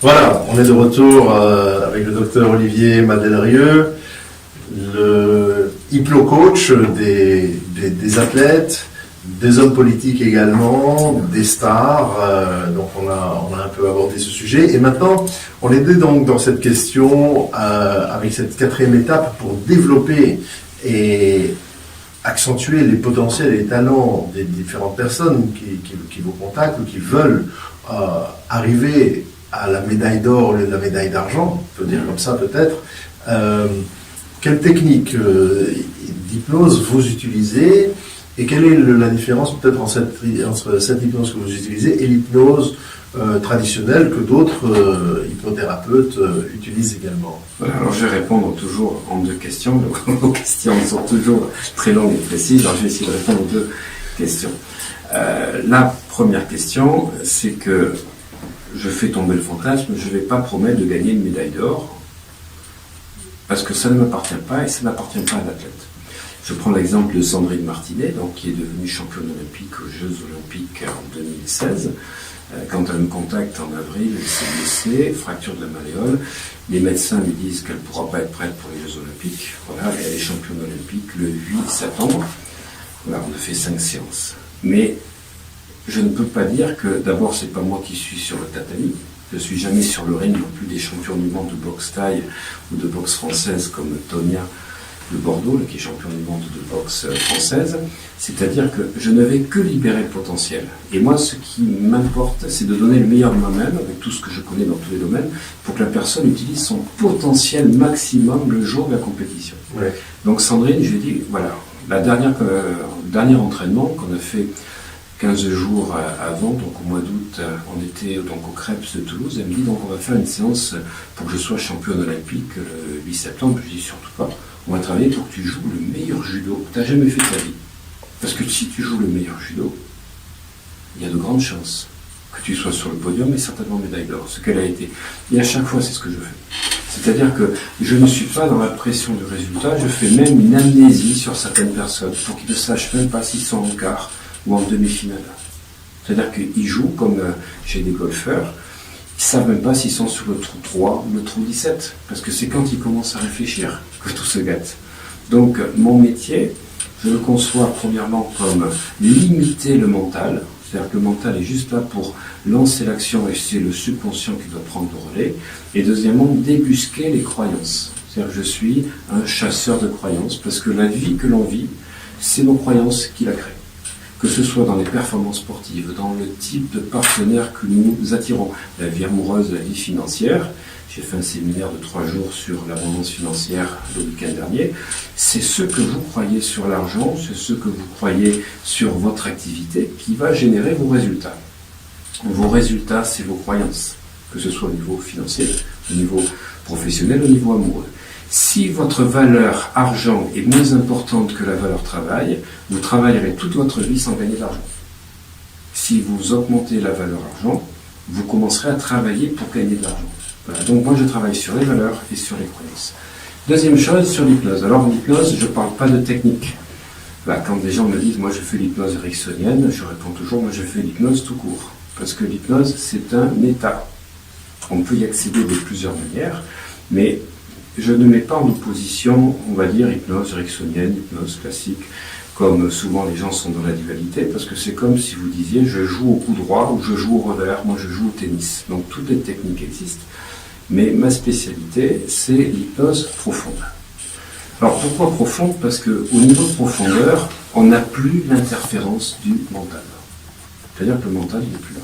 Voilà, on est de retour avec le docteur Olivier Madelrieux, le hypno-coach des athlètes, des hommes politiques également, des stars. Donc on a un peu abordé ce sujet. Et maintenant, on est donc dans cette question avec cette quatrième étape pour développer et accentuer les potentiels et les talents des différentes personnes qui vous contactent ou qui veulent arriver à la médaille d'or au lieu de la médaille d'argent, on peut dire comme ça peut-être. Quelle technique d'hypnose vous utilisez et quelle est la différence peut-être entre cette hypnose que vous utilisez et l'hypnose traditionnelle que d'autres hypnothérapeutes utilisent également? Voilà, alors je vais répondre toujours en deux questions. Vos questions sont toujours très longues et précises, alors je vais essayer de répondre aux deux questions. La première question, c'est que je fais tomber le fantasme, je ne vais pas promettre de gagner une médaille d'or, parce que ça ne m'appartient pas et ça n'appartient pas à l'athlète. Je prends l'exemple de Sandrine Martinet, donc, qui est devenue championne olympique aux Jeux Olympiques en 2016. Quand elle me contacte en avril, elle s'est blessée, fracture de la malléole. Les médecins lui disent qu'elle ne pourra pas être prête pour les Jeux Olympiques. Voilà, elle est championne olympique le 8 septembre. Voilà, on a fait 5 séances. Mais je ne peux pas dire que, d'abord, c'est pas moi qui suis sur le tatami. Je ne suis jamais sur le ring non plus des champions du monde de boxe thaï ou de boxe française comme Tonia de Bordeaux, qui est champion du monde de boxe française. C'est-à-dire que je ne vais que libérer le potentiel. Et moi, ce qui m'importe, c'est de donner le meilleur de moi-même, avec tout ce que je connais dans tous les domaines, pour que la personne utilise son potentiel maximum le jour de la compétition. Ouais. Donc Sandrine, je lui ai dit, voilà, le dernier entraînement qu'on a fait 15 jours avant, donc au mois d'août, on était donc au Krebs de Toulouse. Elle me dit, donc on va faire une séance pour que je sois championne olympique le 8 septembre. Je dis, surtout pas. On va travailler pour que tu joues le meilleur judo que tu as jamais fait de ta vie. Parce que si tu joues le meilleur judo, il y a de grandes chances que tu sois sur le podium et certainement médaille d'or, ce qu'elle a été. Et à chaque fois, c'est ce que je fais. C'est-à-dire que je ne suis pas dans la pression du résultat, je fais même une amnésie sur certaines personnes pour qu'ils ne sachent même pas s'ils sont en quart ou en demi-finale. C'est-à-dire qu'ils jouent comme chez des golfeurs, ils ne savent même pas s'ils sont sur le trou 3 ou le trou 17, parce que c'est quand ils commencent à réfléchir que tout se gâte. Donc mon métier, je le conçois premièrement comme limiter le mental, c'est-à-dire que le mental est juste là pour lancer l'action et c'est le subconscient qui doit prendre le relais, et deuxièmement débusquer les croyances. C'est-à-dire que je suis un chasseur de croyances, parce que la vie que l'on vit, c'est nos croyances qui la créent. Que ce soit dans les performances sportives, dans le type de partenaire que nous attirons, la vie amoureuse, la vie financière. J'ai fait un séminaire de 3 jours sur l'abondance financière le week-end dernier. C'est ce que vous croyez sur l'argent, c'est ce que vous croyez sur votre activité qui va générer vos résultats. Vos résultats, c'est vos croyances, que ce soit au niveau financier, au niveau professionnel, au niveau amoureux. Si votre valeur argent est moins importante que la valeur travail, vous travaillerez toute votre vie sans gagner d'argent. Si vous augmentez la valeur argent, vous commencerez à travailler pour gagner de l'argent. Voilà. Donc moi je travaille sur les valeurs et sur les croyances. Deuxième chose, sur l'hypnose. Alors en hypnose, je ne parle pas de technique. Voilà, quand des gens me disent, moi je fais l'hypnose ericksonienne, je réponds toujours, moi je fais l'hypnose tout court. Parce que l'hypnose, c'est un état. On peut y accéder de plusieurs manières, mais je ne mets pas en opposition, on va dire, hypnose ericksonienne, hypnose classique, comme souvent les gens sont dans la dualité, parce que c'est comme si vous disiez, je joue au coup droit ou je joue au revers, moi je joue au tennis. Donc toutes les techniques existent, mais ma spécialité, c'est l'hypnose profonde. Alors pourquoi profonde? Parce qu'au niveau de profondeur, on n'a plus l'interférence du mental. C'est-à-dire que le mental, il n'est plus là.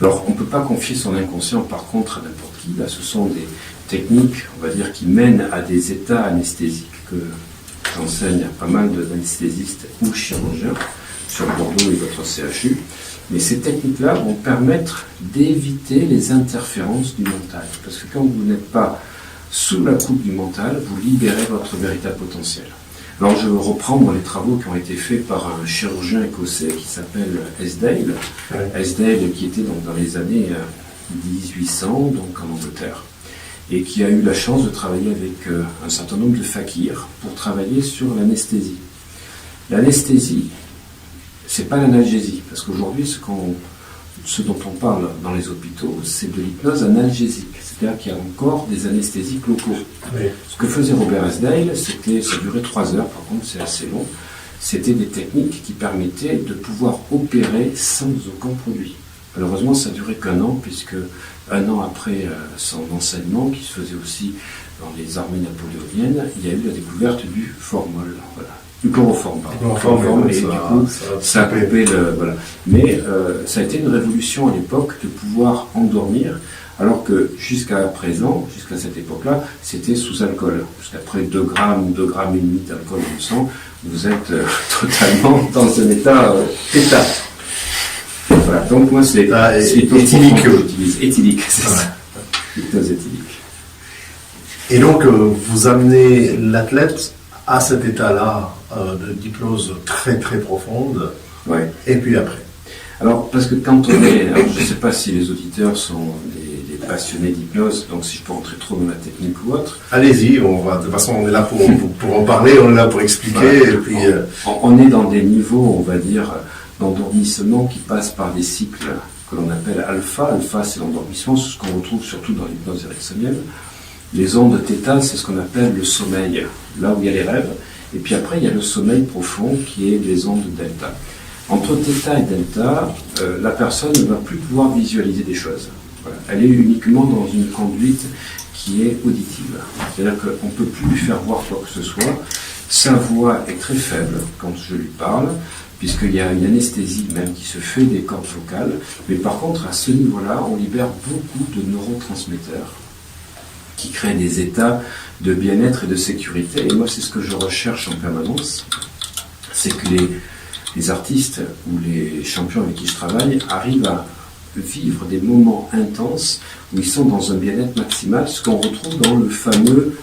Alors, on ne peut pas confier son inconscient, par contre, à n'importe qui. Là, ce sont des techniques, on va dire, qui mènent à des états anesthésiques que j'enseigne à pas mal d'anesthésistes ou chirurgiens sur Bordeaux et votre CHU. Mais ces techniques-là vont permettre d'éviter les interférences du mental. Parce que quand vous n'êtes pas sous la coupe du mental, vous libérez votre véritable potentiel. Alors je reprends les travaux qui ont été faits par un chirurgien écossais qui s'appelle Esdale. Esdale qui était donc dans les années 1800, donc en Angleterre, et qui a eu la chance de travailler avec un certain nombre de fakirs pour travailler sur l'anesthésie. L'anesthésie, c'est pas l'analgésie, parce qu'aujourd'hui, ce dont on parle dans les hôpitaux, c'est de l'hypnose analgésique, c'est-à-dire qu'il y a encore des anesthésiques locaux. Oui. Ce que faisait Robert Esdale, ça durait 3 heures, par contre c'est assez long, c'était des techniques qui permettaient de pouvoir opérer sans aucun produit. Malheureusement, ça durait qu'1 an, puisque 1 an après son enseignement, qui se faisait aussi dans les armées napoléoniennes, il y a eu la découverte du formol, voilà. Du chloroforme, pardon. Et du coup, ça a coupé le... Voilà. Mais ça a été une révolution à l'époque de pouvoir endormir, alors que jusqu'à présent, jusqu'à cette époque-là, c'était sous alcool. Jusqu'après 2 grammes et demi d'alcool dans le sang, vous êtes totalement dans un état θ. Voilà, donc moi c'est éthylique que j'utilise. Éthylique, c'est ça. Hypnose éthylique. Et donc, vous amenez l'athlète à cet état-là d'hypnose très très profonde, ouais. Et puis après. Alors, parce que quand on est... Alors, je ne sais pas si les auditeurs sont des passionnés d'hypnose, donc si je peux rentrer trop dans la technique ou autre. Allez-y, de toute façon on est là pour en parler, on est là pour expliquer. Ouais. Et puis, on est dans des niveaux, on va dire, d'endormissement qui passent par des cycles que l'on appelle alpha. Alpha, c'est l'endormissement, c'est ce qu'on retrouve surtout dans l'hypnose ericksonienne. Les ondes θ, c'est ce qu'on appelle le sommeil, là où il y a les rêves. Et puis après, il y a le sommeil profond qui est les ondes delta. Entre θ et delta, la personne ne va plus pouvoir visualiser des choses. Voilà. Elle est uniquement dans une conduite qui est auditive. C'est-à-dire qu'on ne peut plus lui faire voir quoi que ce soit. Sa voix est très faible quand je lui parle, puisqu'il y a une anesthésie même qui se fait des cordes vocales. Mais par contre, à ce niveau-là, on libère beaucoup de neurotransmetteurs qui créent des états de bien-être et de sécurité. Et moi, c'est ce que je recherche en permanence, c'est que les artistes ou les champions avec qui je travaille arrivent à vivre des moments intenses où ils sont dans un bien-être maximal, ce qu'on retrouve dans le fameux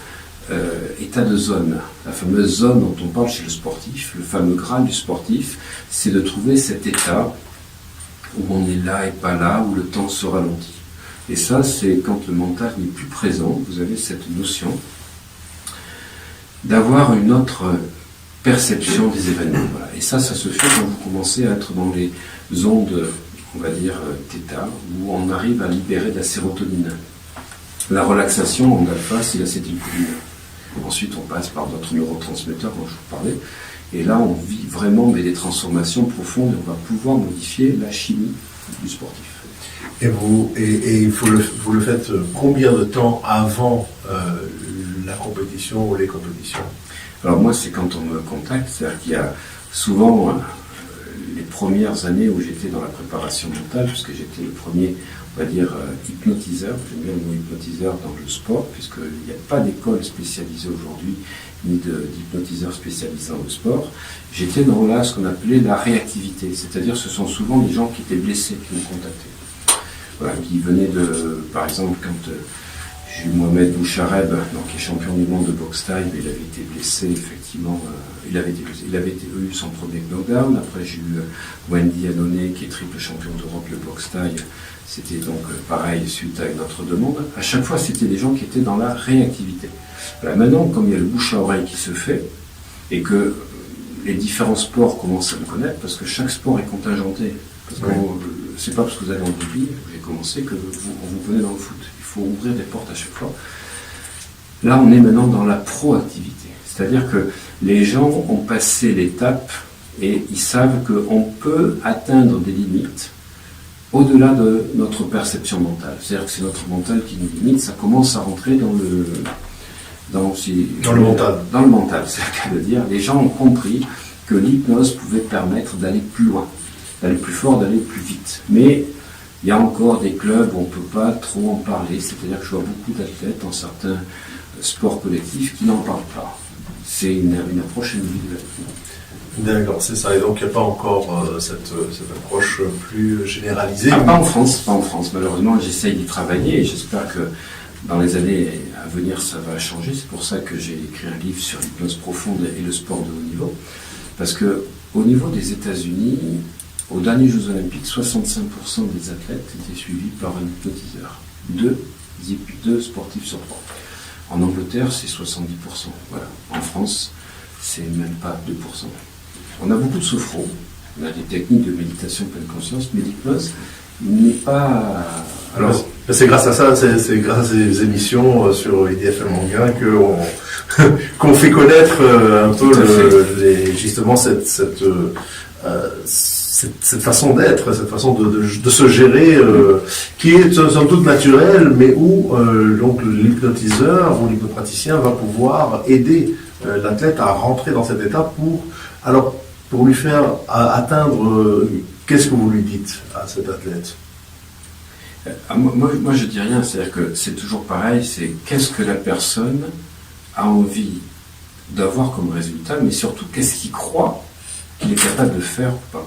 état de zone. La fameuse zone dont on parle chez le sportif, le fameux graal du sportif, c'est de trouver cet état où on est là et pas là, où le temps se ralentit. Et ça, c'est quand le mental n'est plus présent, vous avez cette notion d'avoir une autre perception des événements. Voilà. Et ça se fait quand vous commencez à être dans les ondes, on va dire, θ, où on arrive à libérer de la sérotonine. La relaxation en alpha, c'est l'acétylcholine. Ensuite, on passe par d'autres neurotransmetteurs dont je vous parlais. Et là, on vit vraiment des transformations profondes et on va pouvoir modifier la chimie du sportif. Et vous le faites combien de temps avant la compétition ou les compétitions? Alors moi, c'est quand on me contacte, c'est-à-dire qu'il y a souvent les premières années où j'étais dans la préparation mentale, puisque j'étais le premier, on va dire, hypnotiseur, j'aime bien le mot hypnotiseur dans le sport, puisqu'il n'y a pas d'école spécialisée aujourd'hui, ni d'hypnotiseur spécialisé dans le sport. J'étais dans ce qu'on appelait la réactivité, c'est-à-dire ce sont souvent les gens qui étaient blessés qui m'ont contacté. Voilà, qui venaient de, par exemple, quand j'ai eu Mohamed Bouchareb, donc qui est champion du monde de boxe thaï, il avait été blessé, effectivement, il avait eu son premier knockdown. Après, j'ai eu Wendy Annonay, qui est triple champion d'Europe de boxe thaï. C'était donc pareil, suite à une autre demande. À chaque fois, c'était des gens qui étaient dans la réactivité. Voilà, maintenant, comme il y a le bouche à oreille qui se fait, et que les différents sports commencent à me connaître, parce que chaque sport est contingenté. Parce que c'est pas parce que vous allez en rugby, où j'ai commencé, que vous venez dans le foot. Il faut ouvrir des portes à chaque fois. Là, on est maintenant dans la proactivité. C'est-à-dire que les gens ont passé l'étape et ils savent qu'on peut atteindre des limites au-delà de notre perception mentale. C'est-à-dire que c'est notre mental qui nous limite, ça commence à rentrer dans le mental. Dans le mental, c'est le cas de dire. Les gens ont compris que l'hypnose pouvait permettre d'aller plus loin, d'aller plus fort, d'aller plus vite. Mais il y a encore des clubs où on ne peut pas trop en parler, c'est-à-dire que je vois beaucoup d'athlètes dans certains sports collectifs qui n'en parlent pas. C'est une approche individuelle. D'accord, c'est ça. Et donc, il n'y a pas encore cette approche plus généralisée. Ah, pas en France. Malheureusement, j'essaye d'y travailler et j'espère que dans les années à venir, ça va changer. C'est pour ça que j'ai écrit un livre sur l'hypnose profonde et le sport de haut niveau. Parce que au niveau des États-Unis, aux derniers Jeux Olympiques, 65% des athlètes étaient suivis par un hypnotiseur. Deux sportifs sur trois. En Angleterre, c'est 70%. Voilà. En France, c'est même pas 2%. On a beaucoup de sophro, on a des techniques de méditation pleine conscience, mais l'hypnose n'est pas... Alors, c'est grâce à ça, c'est grâce à ces émissions sur IDFM Anguin qu'on fait connaître un peu justement cette façon d'être, cette façon de se gérer, qui est sans doute naturelle, mais où donc l'hypnotiseur ou l'hypnopraticien va pouvoir aider l'athlète à rentrer dans cet état pour lui faire atteindre. Qu'est-ce que vous lui dites à cet athlète? Moi, je dis rien, c'est-à-dire que c'est toujours pareil, c'est qu'est-ce que la personne a envie d'avoir comme résultat, mais surtout qu'est-ce qu'il croit qu'il est capable de faire ou pas.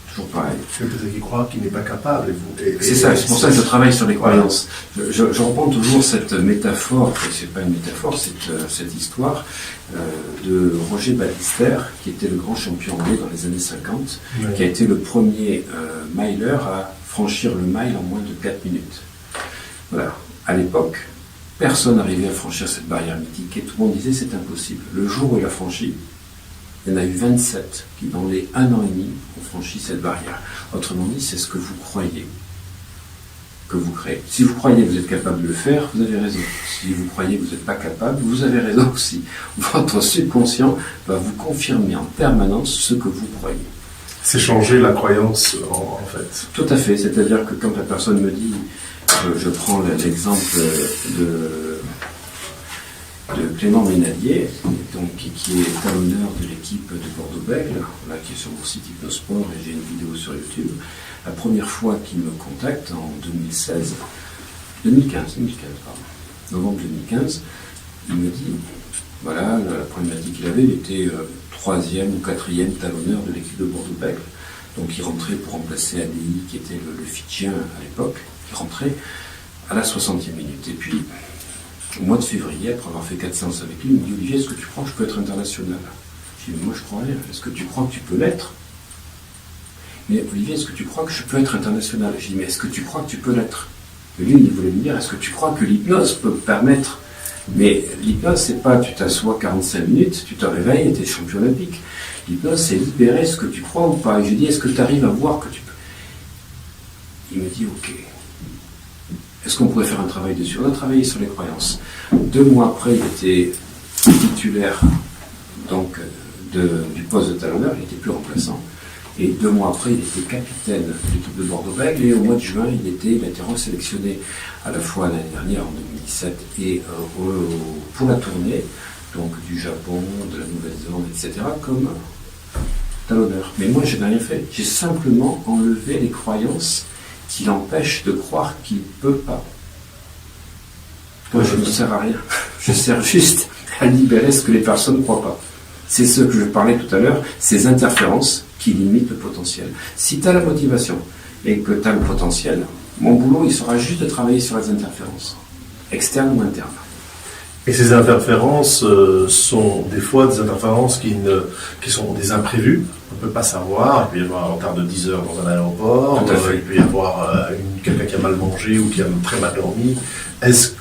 Toujours pareil. C'est qu'il croit qu'il n'est pas capable. C'est ça, c'est pour ça que je travaille sur les croyances. Je reprends toujours cette métaphore, c'est pas une métaphore, cette histoire de Roger Bannister, qui était le grand champion anglais dans les années 50, qui a été le premier miler à franchir le mile en moins de 4 minutes. Voilà. À l'époque, personne n'arrivait à franchir cette barrière mythique et tout le monde disait c'est impossible. Le jour où il a franchi, il y en a eu 27 qui, dans les 1 an et demi, ont franchi cette barrière. Autrement dit, c'est ce que vous croyez que vous créez. Si vous croyez que vous êtes capable de le faire, vous avez raison. Si vous croyez que vous n'êtes pas capable, vous avez raison aussi. Votre subconscient va vous confirmer en permanence ce que vous croyez. C'est changer la croyance, en fait. Tout à fait. C'est-à-dire que quand la personne me dit, je prends l'exemple de Clément Ménadier, donc, qui est talonneur de l'équipe de Bordeaux-Bègles, là, qui est sur mon site Hypnosport, et j'ai une vidéo sur YouTube. La première fois qu'il me contacte, en 2015, novembre 2015, il me dit, voilà, la problématique qu'il avait, il était 3e ou 4e talonneur de l'équipe de Bordeaux-Bègles. Donc il rentrait pour remplacer ADI, qui était le Fidjien à l'époque. Il rentrait à la 60e minute. Et puis, au mois de février, après avoir fait 4 séances avec lui, il me dit, Olivier, est-ce que tu crois que je peux être international? Je dis, mais moi je crois rien. Est-ce que tu crois que tu peux l'être? Mais Olivier, est-ce que tu crois que je peux être international? Je dis, mais est-ce que tu crois que tu peux l'être? Et lui, il voulait me dire, est-ce que tu crois que l'hypnose peut permettre? Mais l'hypnose, c'est pas tu t'assois 45 minutes, tu te réveilles et tu es champion olympique. L'hypnose, c'est libérer ce que tu crois ou pas. Et je dis, est-ce que tu arrives à voir que tu peux? Il me dit, ok. Est-ce qu'on pourrait faire un travail dessus? On a travaillé sur les croyances. 2 mois après, il était titulaire donc, du poste de talonneur, il n'était plus remplaçant. Et 2 mois après, il était capitaine de l'équipe de Bordeaux-Bègles. Et au mois de juin, il a été resélectionné à la fois l'année dernière, en 2017, et pour la tournée, donc du Japon, de la Nouvelle-Zélande, etc., comme talonneur. Mais moi, je n'ai rien fait. J'ai simplement enlevé les croyances qui l'empêchent de croire qu'il ne peut pas. Moi, je ne sers à rien. Je sers juste à libérer ce que les personnes ne croient pas. C'est ce que je parlais tout à l'heure, ces interférences qui limitent le potentiel. Si tu as la motivation et que tu as le potentiel, mon boulot, il sera juste de travailler sur les interférences, externes ou internes. Et ces interférences sont des fois des interférences qui sont des imprévus. On ne peut pas savoir. Il peut y avoir un retard de 10 heures dans un aéroport. Il peut y avoir quelqu'un qui a mal mangé ou qui a très mal dormi.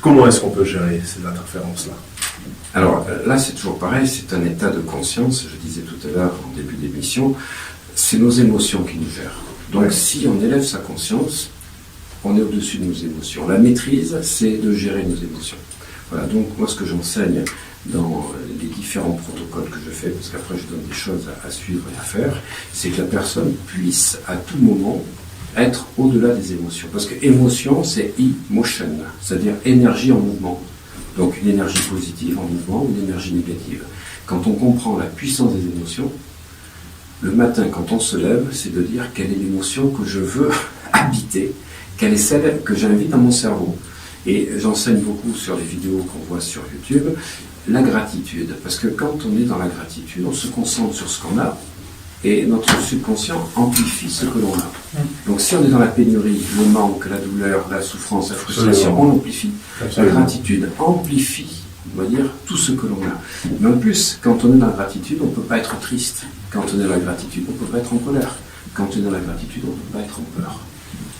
Comment est-ce qu'on peut gérer ces interférences-là? Alors là, c'est toujours pareil. C'est un état de conscience. Je disais tout à l'heure en début d'émission, c'est nos émotions qui nous gèrent. Donc si on élève sa conscience, on est au-dessus de nos émotions. La maîtrise, c'est de gérer nos émotions. Voilà, donc moi ce que j'enseigne dans les différents protocoles que je fais, parce qu'après je donne des choses à suivre et à faire, c'est que la personne puisse à tout moment être au-delà des émotions. Parce que émotion, c'est emotion, c'est-à-dire énergie en mouvement. Donc une énergie positive en mouvement ou une énergie négative. Quand on comprend la puissance des émotions, le matin quand on se lève, c'est de dire quelle est l'émotion que je veux habiter, quelle est celle que j'invite dans mon cerveau. Et j'enseigne beaucoup sur les vidéos qu'on voit sur YouTube, la gratitude. Parce que quand on est dans la gratitude, on se concentre sur ce qu'on a, et notre subconscient amplifie ce que l'on a. Donc si on est dans la pénurie, le manque, la douleur, la souffrance, la frustration, on amplifie. La gratitude amplifie, on va dire, tout ce que l'on a. Mais en plus, quand on est dans la gratitude, on ne peut pas être triste. Quand on est dans la gratitude, on ne peut pas être en colère. Quand on est dans la gratitude, on ne peut pas être en peur.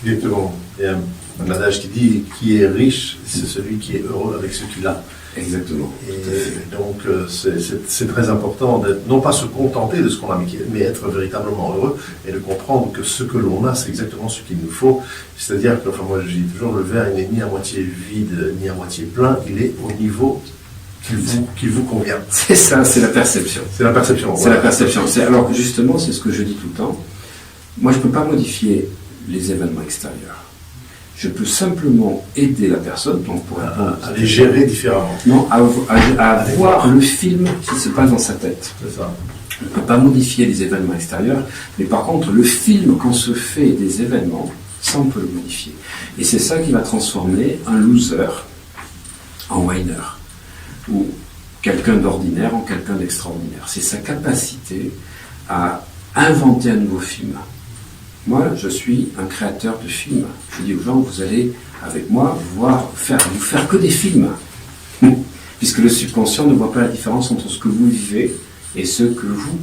Exactement. Il y a un adage qui dit qui est riche, c'est celui qui est heureux avec ce qu'il a. Exactement. Et donc, c'est très important d'être, non pas se contenter de ce qu'on a, mais être véritablement heureux et de comprendre que ce que l'on a, c'est exactement ce qu'il nous faut. C'est-à-dire que, enfin, moi, je dis toujours, le verre, il n'est ni à moitié vide, ni à moitié plein, il est au niveau qui vous convient. C'est ça, c'est la perception. C'est la perception. C'est la perception. Alors, justement, c'est ce que je dis tout le temps. Moi, je ne peux pas modifier les événements extérieurs. Je peux simplement aider la personne, donc pour à les gérer différemment. Non, à voir le film qui se passe dans sa tête. C'est ça. On ne peut pas modifier les événements extérieurs, mais par contre, le film qu'on se fait des événements, ça on peut le modifier. Et c'est ça qui va transformer un loser en winner, ou quelqu'un d'ordinaire en quelqu'un d'extraordinaire. C'est sa capacité à inventer un nouveau film. Moi, je suis un créateur de films. Je dis aux gens, vous allez, avec moi, vous faire que des films. Puisque le subconscient ne voit pas la différence entre ce que vous vivez et ce que vous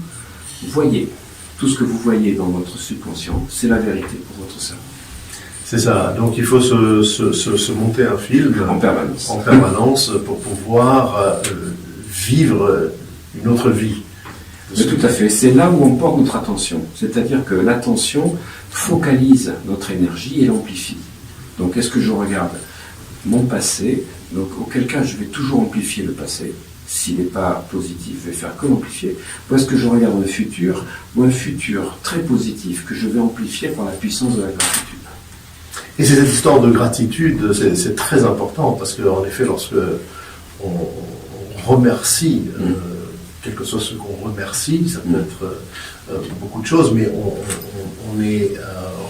voyez. Tout ce que vous voyez dans votre subconscient, c'est la vérité pour votre cerveau. C'est ça. Donc, il faut se monter un film en permanence pour pouvoir vivre une autre vie. Mais tout à fait, c'est là où on porte notre attention. C'est-à-dire que l'attention focalise notre énergie et l'amplifie. Donc est-ce que je regarde mon passé, donc auquel cas je vais toujours amplifier le passé, s'il n'est pas positif, je vais faire que l'amplifier, ou est-ce que je regarde le futur, ou un futur très positif que je vais amplifier par la puissance de la gratitude. Et cette histoire de gratitude, c'est très important, parce qu'en effet, lorsque on remercie, quel que soit ce qu'on remercie, ça peut être beaucoup de choses, mais on est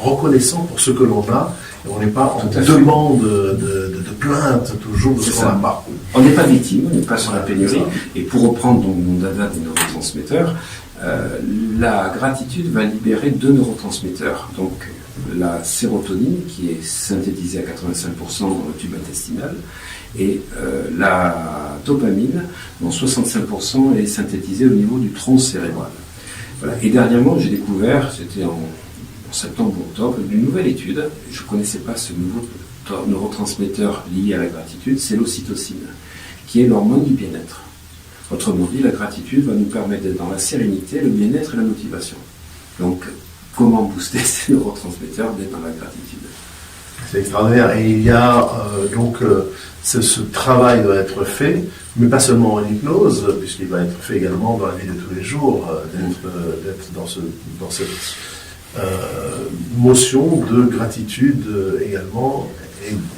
reconnaissant pour ce que l'on a, et on n'est pas en demande de plainte toujours de ce qu'on n'a pas. On n'est pas victime, on n'est pas sur la pénurie, et pour reprendre donc mon dada des neurotransmetteurs, la gratitude va libérer 2 neurotransmetteurs, donc la sérotonine qui est synthétisée à 85% dans le tube intestinal, et la dopamine, dont 65% est synthétisée au niveau du tronc cérébral. Voilà. Et dernièrement, j'ai découvert, c'était en septembre ou octobre, une nouvelle étude, je ne connaissais pas ce nouveau neurotransmetteur lié à la gratitude, c'est l'ocytocine, qui est l'hormone du bien-être. Autrement dit, la gratitude va nous permettre d'être dans la sérénité, le bien-être et la motivation. Donc, comment booster ces neurotransmetteurs d'être dans la gratitude? C'est extraordinaire. Et il y a ce travail doit être fait, mais pas seulement en hypnose, puisqu'il va être fait également dans la vie de tous les jours, d'être dans cette motion de gratitude également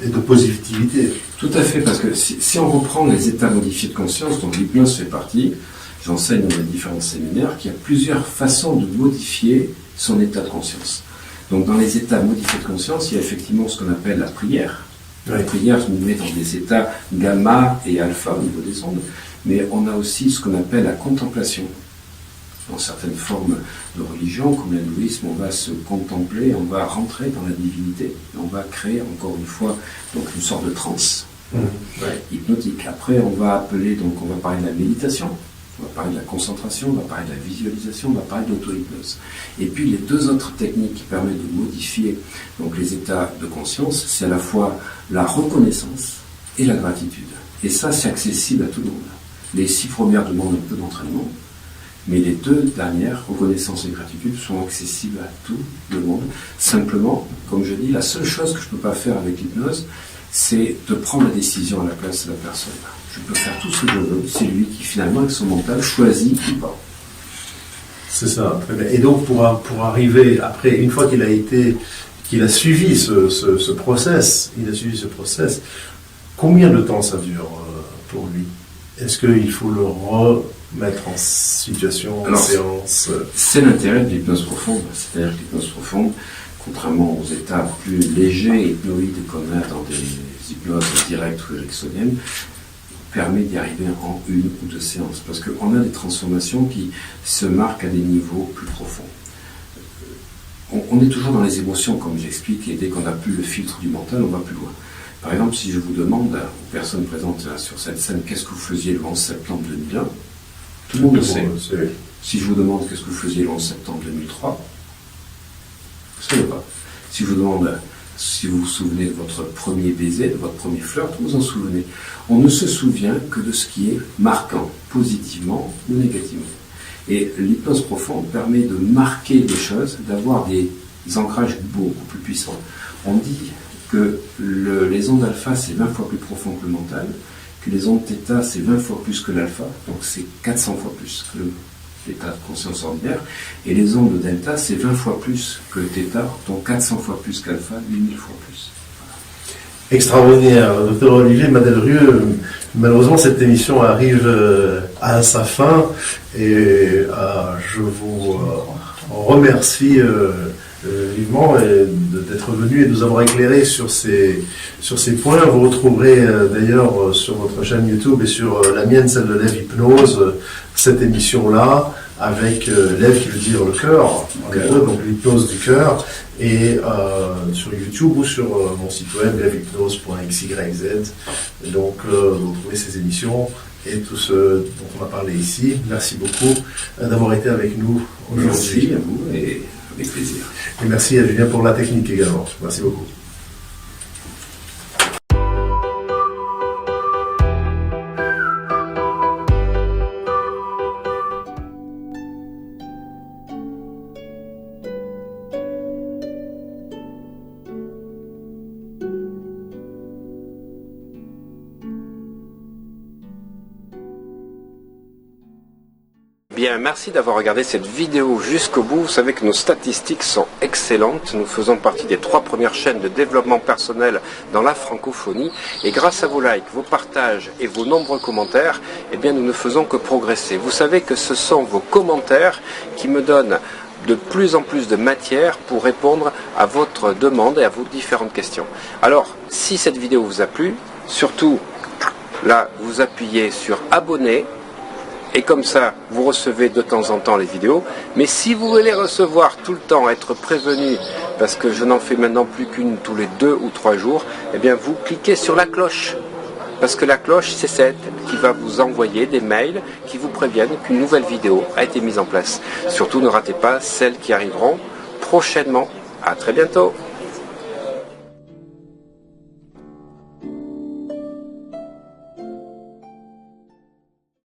et de positivité. Tout à fait, parce que si on reprend les états modifiés de conscience, dont l'hypnose fait partie, j'enseigne dans les différents séminaires qu'il y a plusieurs façons de modifier son état de conscience. Donc dans les états modifiés de conscience, il y a effectivement ce qu'on appelle la prière. La prière nous met dans des états gamma et alpha au niveau des ondes, mais on a aussi ce qu'on appelle la contemplation. Dans certaines formes de religion, comme l'hindouisme, on va se contempler, on va rentrer dans la divinité, on va créer encore une fois donc une sorte de transe hypnotique. Après, on va parler de la méditation, on va parler de la concentration, on va parler de la visualisation, on va parler d'auto-hypnose. Et puis les 2 autres techniques qui permettent de modifier donc les états de conscience, c'est à la fois la reconnaissance et la gratitude. Et ça, c'est accessible à tout le monde. Les 6 premières demandent un peu d'entraînement, mais les 2 dernières, reconnaissance et gratitude, sont accessibles à tout le monde. Simplement, comme je dis, la seule chose que je ne peux pas faire avec l'hypnose, c'est de prendre la décision à la place de la personne. Je peux faire tout ce que je veux, c'est lui qui finalement, avec son mental, choisit ou pas. C'est ça, très bien. Et donc pour arriver, après, une fois qu'il a suivi ce process, combien de temps ça dure pour lui? Est-ce qu'il faut le mettre en situation, en Alors, séance. C'est l'intérêt de l'hypnose profonde. C'est-à-dire que l'hypnose profonde, contrairement aux états plus légers, hypnoïdes qu'on a dans des hypnoses directes ou ericksoniennes, permet d'y arriver en 1 ou 2 séances. Parce qu'on a des transformations qui se marquent à des niveaux plus profonds. On est toujours dans les émotions, comme j'explique, et dès qu'on n'a plus le filtre du mental, on va plus loin. Par exemple, si je vous demande aux personnes présentes là, sur cette scène, qu'est-ce que vous faisiez le 11 septembre 2001, tout le monde le sait. Si je vous demande qu'est-ce que vous faisiez le 11 septembre 2003, vous ne savez pas. Si je vous demande si vous vous souvenez de votre premier baiser, de votre premier flirt, vous vous en souvenez. On ne se souvient que de ce qui est marquant, positivement ou négativement. Et l'hypnose profonde permet de marquer des choses, d'avoir des ancrages beaucoup plus puissants. On dit que les ondes alpha, c'est 20 fois plus profond que le mental, que les ondes θ, c'est 20 fois plus que l'alpha, donc c'est 400 fois plus que l'état de conscience ordinaire, et les ondes delta, c'est 20 fois plus que θ, donc 400 fois plus qu'alpha, 8000 fois plus. Extraordinaire. Docteur Olivier Madelrieux, malheureusement cette émission arrive à sa fin et je vous remercie vivement d'être venu et de nous avoir éclairé sur ces points. Vous retrouverez d'ailleurs sur votre chaîne YouTube et sur la mienne, celle de l'Ève Hypnose, cette émission-là avec l'Ève qui veut dire le cœur, donc l'hypnose du cœur, et sur YouTube ou sur mon site web lèvehypnose.xyz. Donc vous trouvez ces émissions et tout ce dont on a parlé ici. Merci beaucoup d'avoir été avec nous aujourd'hui. Merci à vous et avec plaisir. Et merci à Julien pour la technique également. Merci beaucoup. Bien, merci d'avoir regardé cette vidéo jusqu'au bout. Vous savez que nos statistiques sont excellentes. Nous faisons partie des 3 premières chaînes de développement personnel dans la francophonie. Et grâce à vos likes, vos partages et vos nombreux commentaires, eh bien, nous ne faisons que progresser. Vous savez que ce sont vos commentaires qui me donnent de plus en plus de matière pour répondre à votre demande et à vos différentes questions. Alors, si cette vidéo vous a plu, surtout, là, vous appuyez sur abonner. Et comme ça, vous recevez de temps en temps les vidéos. Mais si vous voulez recevoir tout le temps, être prévenu, parce que je n'en fais maintenant plus qu'une tous les 2 ou 3 jours, eh bien vous cliquez sur la cloche. Parce que la cloche, c'est celle qui va vous envoyer des mails qui vous préviennent qu'une nouvelle vidéo a été mise en place. Surtout, ne ratez pas celles qui arriveront prochainement. À très bientôt.